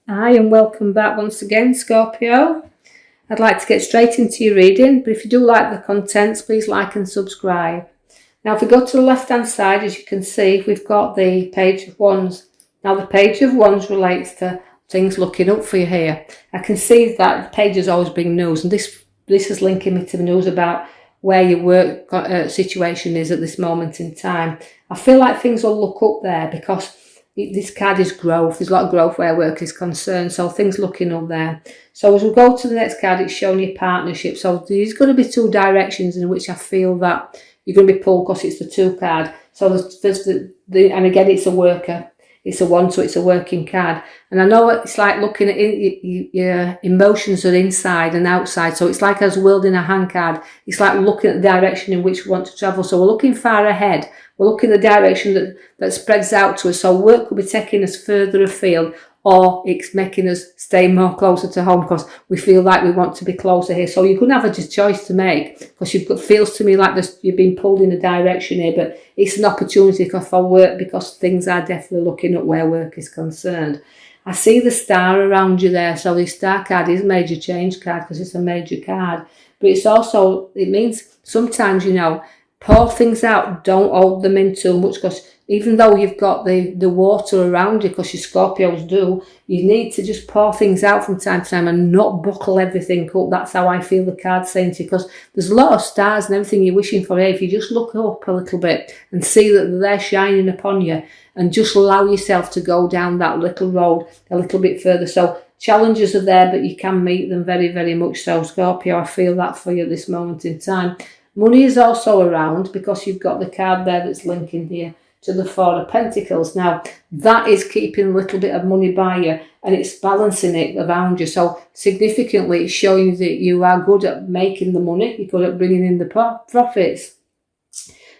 Hi and welcome back once again, Scorpio. I'd like to get straight into your reading, but if you do like the contents, please like and subscribe. Now, if we go to the left-hand side, as you can see, we've got the Page of Wands. Now, the Page of Wands relates to things looking up for you here. I can see that the page has always been news, and this is linking me to the news about where your work situation is at this moment in time. I feel like things will look up there because this card is growth. There's a lot of growth where work is concerned, so things looking up there. So as we go to the next card, it's showing you partnership. So there's going to be two directions in which I feel that you're going to be pulled because it's the two card. So there's and again, it's a worker. It's a one, so it's a working card. And I know it's like looking at your emotions are inside and outside. So it's like us wielding a hand card. It's like looking at the direction in which we want to travel. So we're looking far ahead. We're looking at the direction that spreads out to us. So work will be taking us further afield, or it's making us stay more closer to home because we feel like we want to be closer here. So you're going to have a choice to make because feels to me like you've been pulled in a direction here, but it's an opportunity for work because things are definitely looking at where work is concerned. I see the star around you there. So the star card is a major change card because it's a major card, but it means sometimes, pour things out, don't hold them in too much because even though you've got the water around you, because your Scorpios do, you need to just pour things out from time to time and not buckle everything up. That's how I feel the card's saying to you, because there's a lot of stars and everything you're wishing for here. If you just look up a little bit and see that they're shining upon you and just allow yourself to go down that little road a little bit further. So challenges are there, but you can meet them very, very much so, Scorpio. I feel that for you at this moment in time. Money is also around because you've got the card there that's linking here to the Four of Pentacles. Now, that is keeping a little bit of money by you and it's balancing it around you. So significantly, it's showing that you are good at making the money. You're good at bringing in the profits.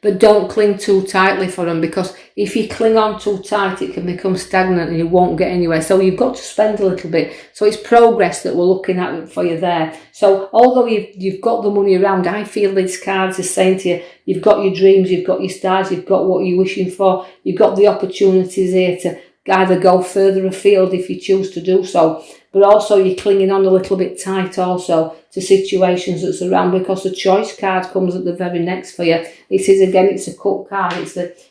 But don't cling too tightly for them, because if you cling on too tight, it can become stagnant and you won't get anywhere. So you've got to spend a little bit. So it's progress that we're looking at for you there. So although you've got the money around, I feel these cards are saying to you, you've got your dreams, you've got your stars, you've got what you're wishing for, you've got the opportunities here to either go further afield if you choose to do so, but also you're clinging on a little bit tight also to situations that's around, because the choice card comes at the very next for you. It is, again, it's a cup card.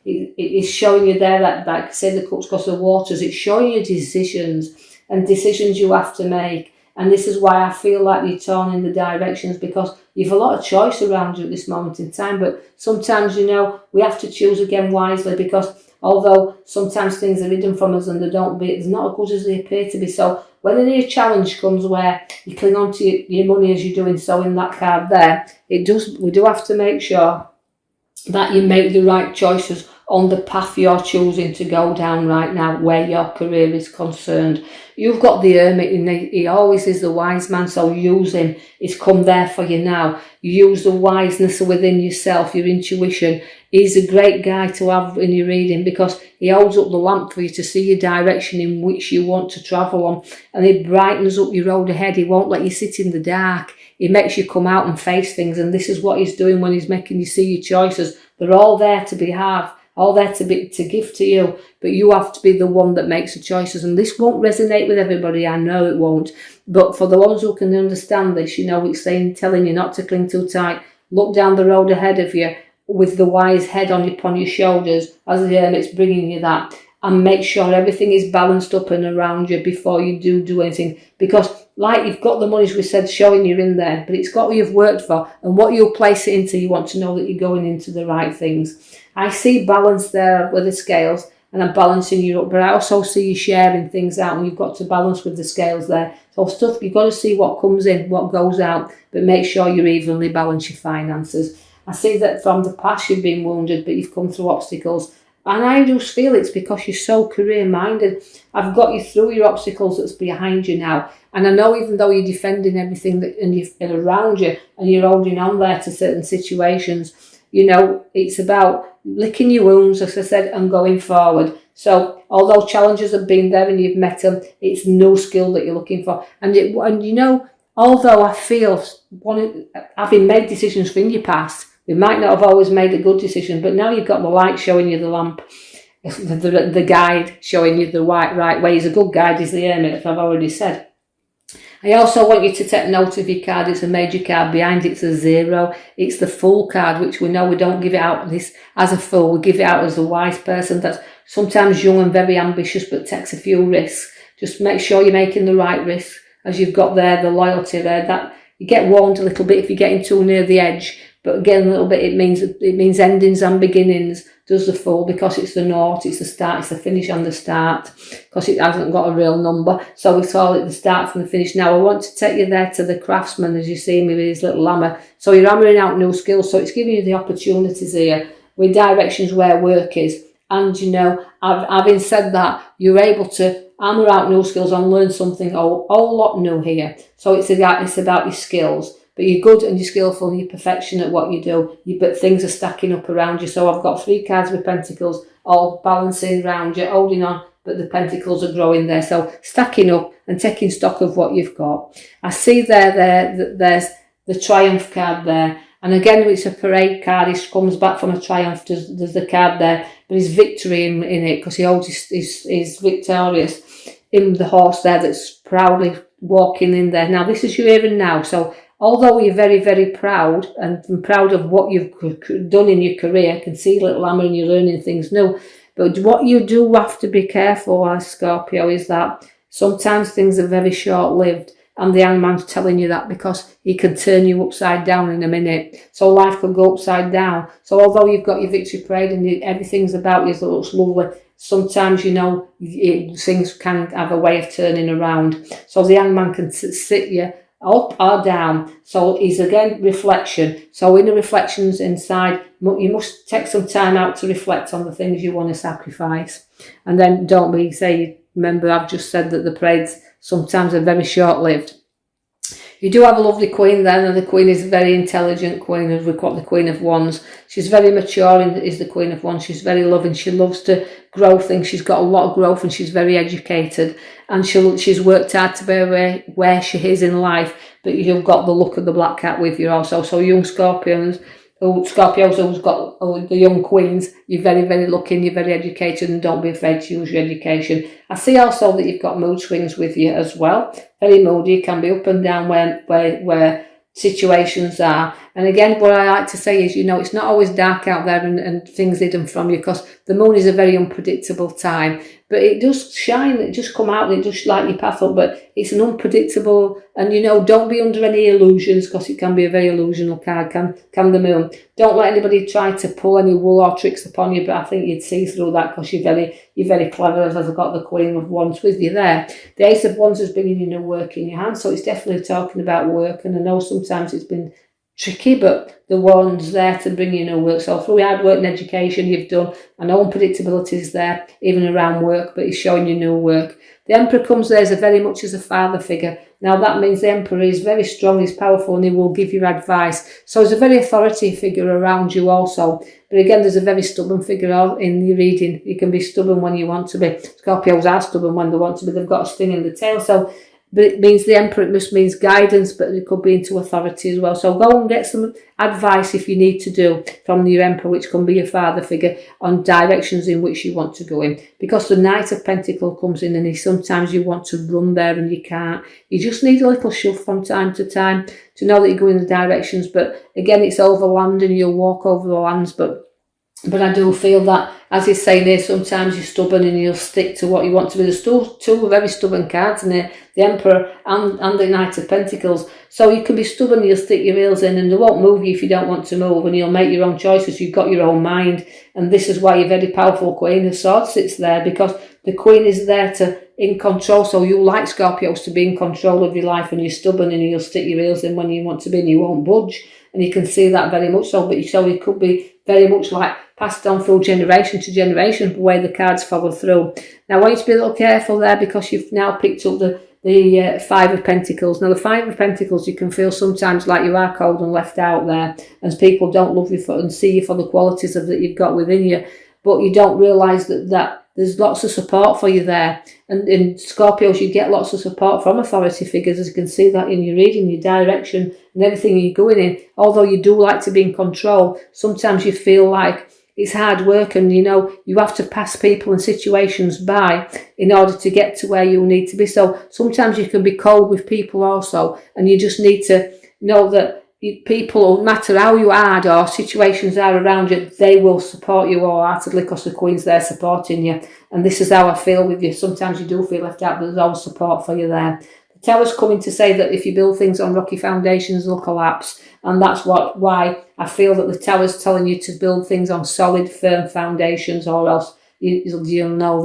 It's showing you there that, like I say, the cups because the waters, it's showing you decisions you have to make. And this is why I feel like you're torn in the directions, because you've a lot of choice around you at this moment in time. But sometimes, we have to choose again wisely, because although sometimes things are hidden from us and it's not as good as they appear to be. So when a new challenge comes where you cling on to your money as you're doing so in that card there, we do have to make sure that you make the right choices on the path you're choosing to go down right now, where your career is concerned. You've got the Hermit, and he always is the wise man, so use him. He's come there for you now. Use the wiseness within yourself, your intuition. He's a great guy to have in your reading, because he holds up the lamp for you to see your direction in which you want to travel on, and he brightens up your road ahead. He won't let you sit in the dark. He makes you come out and face things, and this is what he's doing when he's making you see your choices. They're all there to all there to give to you, but you have to be the one that makes the choices. And this won't resonate with everybody, I know it won't, but for the ones who can understand this, it's telling you not to cling too tight. Look down the road ahead of you with the wise head upon your shoulders as the Hermit's bringing you that, and make sure everything is balanced up and around you before you do anything, because like you've got the money, as we said, showing you're in there, but it's got what you've worked for and what you'll place it into. You want to know that you're going into the right things. I see balance there with the scales, and I'm balancing you up, but I also see you sharing things out, and you've got to balance with the scales there. So stuff, you've got to see what comes in, what goes out, but make sure you evenly balance your finances. I see that from the past you've been wounded, but you've come through obstacles. And I just feel it's because you're so career-minded. I've got you through your obstacles that's behind you now. And I know even though you're defending everything and around you, and you're holding on there to certain situations, it's about licking your wounds, as I said, and going forward. So although challenges have been there and you've met them, it's no skill that you're looking for. Although I feel, having made decisions in your past, we might not have always made a good decision, but now you've got the light showing you the lamp. the guide showing you the right way. He's a good guide, is the Hermit, as I've already said. I also want you to take note of your card. It's a major card. Behind it's a 0. It's the Fool card, which we know we don't give it out this as a fool. We give it out as a wise person that's sometimes young and very ambitious but takes a few risks. Just make sure you're making the right risks, as you've got there, the loyalty there. That you get warned a little bit if you're getting too near the edge. But again, a little bit, it means endings and beginnings, does the Fool, because it's the naught, it's the start, it's the finish and the start, because it hasn't got a real number. So we call it the start from the finish. Now, I want to take you there to the Craftsman, as you see me with his little hammer. So you're hammering out new skills, so it's giving you the opportunities here with directions where work is. And, you know, having said that, you're able to hammer out new skills and learn something a whole lot new here. So it's about your skills. But you're good and you're skillful and you're perfection at what you do. But things are stacking up around you. So I've got 3 cards with pentacles all balancing around you, holding on, but the pentacles are growing there. So stacking up and taking stock of what you've got. I see there's the Triumph card there. And again, it's a parade card. He comes back from a triumph. There's the card there. But his victory in it, because he holds his victorious in the horse there that's proudly walking in there. Now, this is your here and now. So although you're very, very proud and proud of what you've done in your career, I can see little hammer and you're learning things new. But what you do have to be careful as Scorpio is that sometimes things are very short-lived, and the hangman's telling you that because he can turn you upside down in a minute. So life could go upside down. So although you've got your victory parade and everything's about you that looks lovely, sometimes, you know, things can have a way of turning around. So the hangman can sit you up or down. So it's again reflection. So in the reflections inside, you must take some time out to reflect on the things you want to sacrifice. And then don't be remember I've just said that the parades sometimes are very short-lived. You do have a lovely queen then, and the queen is a very intelligent queen, as we've got the Queen of Wands. She's very mature, is the Queen of Wands. She's very loving. She loves to grow things. She's got a lot of growth and she's very educated. And she's worked hard to be where she is in life. But you've got the look of the black cat with you also. So young Scorpios who's got the young queens, you're very, very lucky and you're very educated, and don't be afraid to use your education. I see also that you've got mood swings with you as well. Very moody, you can be up and down where situations are. And again, what I like to say is, you know, it's not always dark out there and things hidden from you, because the moon is a very unpredictable time. But it does shine, it just come out and it just light your path up. But it's an unpredictable, and you know, don't be under any illusions, because it can be a very illusional card, can the moon. Don't let anybody try to pull any wool or tricks upon you, but I think you'd see through that, because you're very clever, as I've got the Queen of Wands with you there. The Ace of Wands is bringing you new work in your hand, so it's definitely talking about work. And I know sometimes it's been tricky, but the one's there to bring you new work. So through hard work and education you've done, I know unpredictability is there, even around work, but it's showing you new work. The Emperor comes there as very much as a father figure. Now that means the Emperor is very strong, he's powerful, and he will give you advice. So he's a very authority figure around you also. But again, there's a very stubborn figure in your reading. You can be stubborn when you want to be. Scorpios are stubborn when they want to be. They've got a sting in the tail. So, but it means the Emperor, it just means guidance, but it could be into authority as well. So go and get some advice if you need to do from your Emperor, which can be your father figure, on directions in which you want to go in. Because the Knight of Pentacles comes in, and sometimes you want to run there and you can't. You just need a little shove from time to time to know that you're going in the directions. But again, it's over land and you'll walk over the lands, but I do feel that, as he's saying here, sometimes you're stubborn and you'll stick to what you want to be. There's two very stubborn cards in here, the Emperor and the Knight of Pentacles. So you can be stubborn, you'll stick your heels in, and they won't move you if you don't want to move, and you'll make your own choices. You've got your own mind, and this is why your very powerful Queen of Swords sits there, because the Queen is there in control. So you like Scorpios to be in control of your life, and you're stubborn and you'll stick your heels in when you want to be, and you won't budge. And you can see that very much so, but it could be very much like passed on through generation to generation, the way the cards follow through. Now I want you to be a little careful there, because you've now picked up the Five of Pentacles. Now the Five of Pentacles, you can feel sometimes like you are cold and left out there, and people don't love you and see you for the qualities that you've got within you, but you don't realise that there's lots of support for you there. And in Scorpios, you get lots of support from authority figures, as you can see that in your reading, your direction and everything you're going in. Although you do like to be in control, sometimes you feel like it's hard work, and you know, you have to pass people and situations by in order to get to where you need to be. So sometimes you can be cold with people also, and you just need to know that people, no matter how you hard or situations are around you, they will support you wholeheartedly because the Queen's there supporting you. And this is how I feel with you. Sometimes you do feel left out, but there's always support for you there. The Tower's coming to say that if you build things on rocky foundations, they'll collapse. And that's why I feel that the Tower's telling you to build things on solid, firm foundations, or else you'll know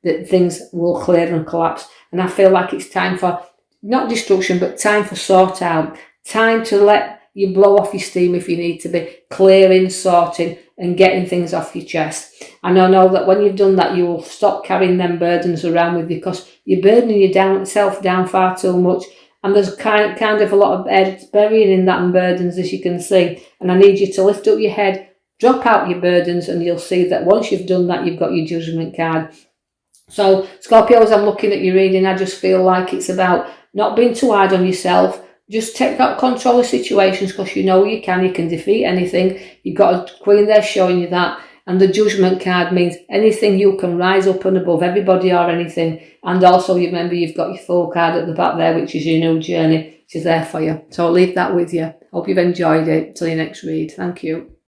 that things will clear and collapse. And I feel like it's time for, not destruction, but time for sort out. Time to let you blow off your steam if you need to be, clearing, sorting, and getting things off your chest. And I know that when you've done that, you will stop carrying them burdens around with you, because you're burdening yourself down far too much. And there's kind of a lot of head burying in that and burdens, as you can see. And I need you to lift up your head, drop out your burdens, and you'll see that once you've done that, you've got your judgment card. So, Scorpio, as I'm looking at your reading, I just feel like it's about not being too hard on yourself. Just take out control of situations, because you know you can defeat anything. You've got a Queen there showing you that. And the judgment card means anything you can rise up and above everybody or anything. And also, you remember, you've got your Fool card at the back there, which is your new journey, which is there for you. So I'll leave that with you. Hope you've enjoyed it. Till your next read. Thank you.